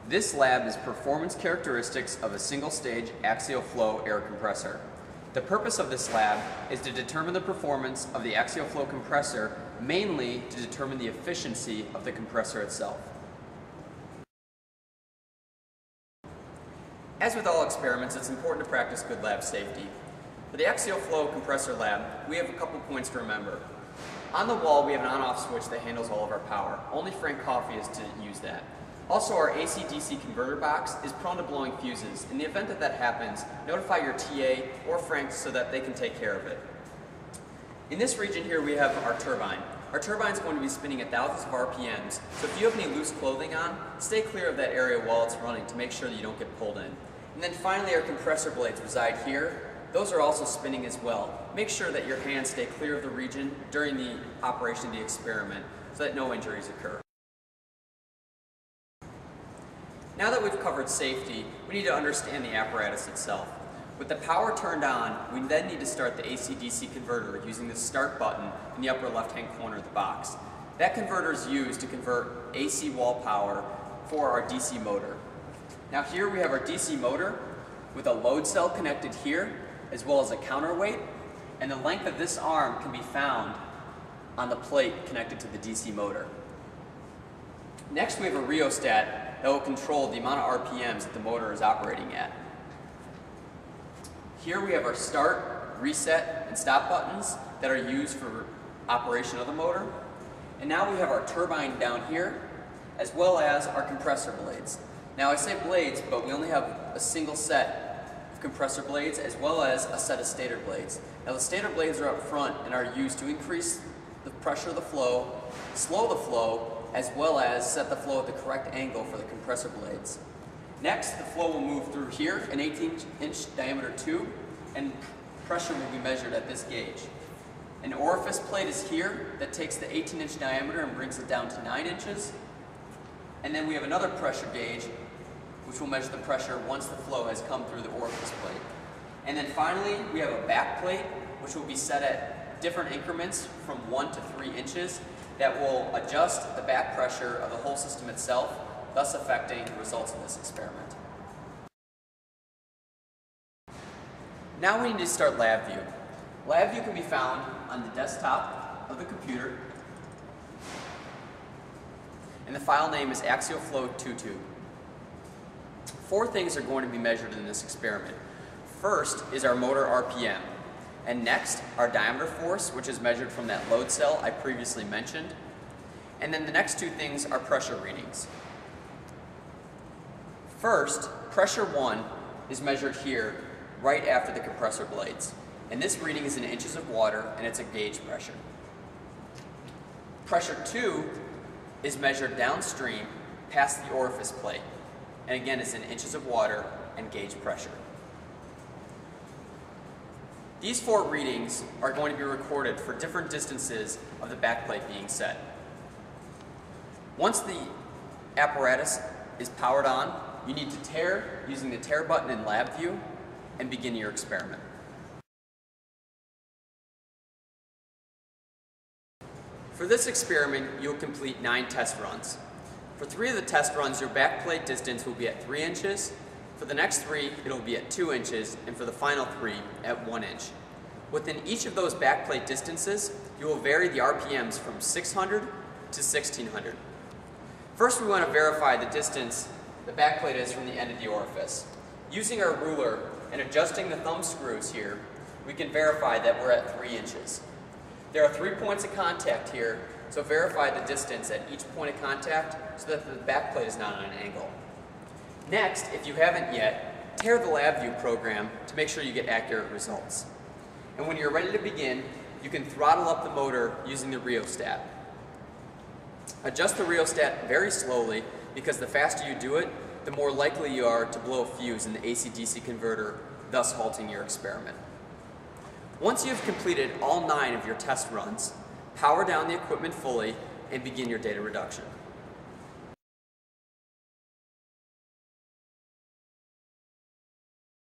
This lab is performance characteristics of a single-stage axial flow air compressor. The purpose of this lab is to determine the performance of the axial flow compressor, mainly to determine the efficiency of the compressor itself. As with all experiments, it's important to practice good lab safety. For the axial flow compressor lab, we have a couple points to remember. On the wall, we have an on-off switch that handles all of our power. Only Frank Coffey is to use that. Also, our AC-DC converter box is prone to blowing fuses. In the event that that happens, notify your TA or Frank so that they can take care of it. In this region here, we have our turbine. Our turbine is going to be spinning at thousands of RPMs, so if you have any loose clothing on, stay clear of that area while it's running to make sure that you don't get pulled in. And then finally, our compressor blades reside here. Those are also spinning as well. Make sure that your hands stay clear of the region during the operation of the experiment so that no injuries occur. Now that we've covered safety, we need to understand the apparatus itself. With the power turned on, we then need to start the AC-DC converter using the start button in the upper left-hand corner of the box. That converter is used to convert AC wall power for our DC motor. Now here we have our DC motor with a load cell connected here, as well as a counterweight, and the length of this arm can be found on the plate connected to the DC motor. Next we have a rheostat that will control the amount of RPMs that the motor is operating at. Here we have our start, reset, and stop buttons that are used for operation of the motor. And now we have our turbine down here, as well as our compressor blades. Now I say blades, but we only have a single set of compressor blades as well as a set of stator blades. Now the stator blades are up front and are used to increase the pressure of the flow, slow the flow, as well as set the flow at the correct angle for the compressor blades. Next, the flow will move through here, an 18-inch diameter tube, and pressure will be measured at this gauge. An orifice plate is here that takes the 18-inch diameter and brings it down to 9 inches. And then we have another pressure gauge, which will measure the pressure once the flow has come through the orifice plate. And then finally, we have a back plate, which will be set at different increments from 1 to 3 inches that will adjust the back pressure of the whole system itself, thus affecting the results of this experiment. Now we need to start LabVIEW. LabVIEW can be found on the desktop of the computer, and the file name is Axial Flow 2 Four things are going to be measured in this experiment. First is our motor RPM, and next our diameter force, which is measured from that load cell I previously mentioned. And then the next two things are pressure readings. First, pressure 1 is measured here right after the compressor blades. And this reading is in inches of water, and it's a gauge pressure. Pressure 2 is measured downstream past the orifice plate. And again, it's in inches of water and gauge pressure. These four readings are going to be recorded for different distances of the backplate being set. Once the apparatus is powered on, you need to tare using the tare button in LabVIEW and begin your experiment. For this experiment, you'll complete 9 test runs. For 3 of the test runs, your backplate distance will be at 3 inches. For the next 3, it'll be at 2 inches, and for the final 3, at 1 inch. Within each of those backplate distances, you will vary the RPMs from 600 to 1600. First, we want to verify the distance the backplate is from the end of the orifice. Using our ruler and adjusting the thumb screws here, we can verify that we're at 3 inches. There are 3 points of contact here, so verify the distance at each point of contact so that the backplate is not on an angle. Next, if you haven't yet, tare the LabVIEW program to make sure you get accurate results. And when you're ready to begin, you can throttle up the motor using the rheostat. Adjust the rheostat very slowly because the faster you do it, the more likely you are to blow a fuse in the AC-DC converter, thus halting your experiment. Once you have completed all 9 of your test runs, power down the equipment fully and begin your data reduction.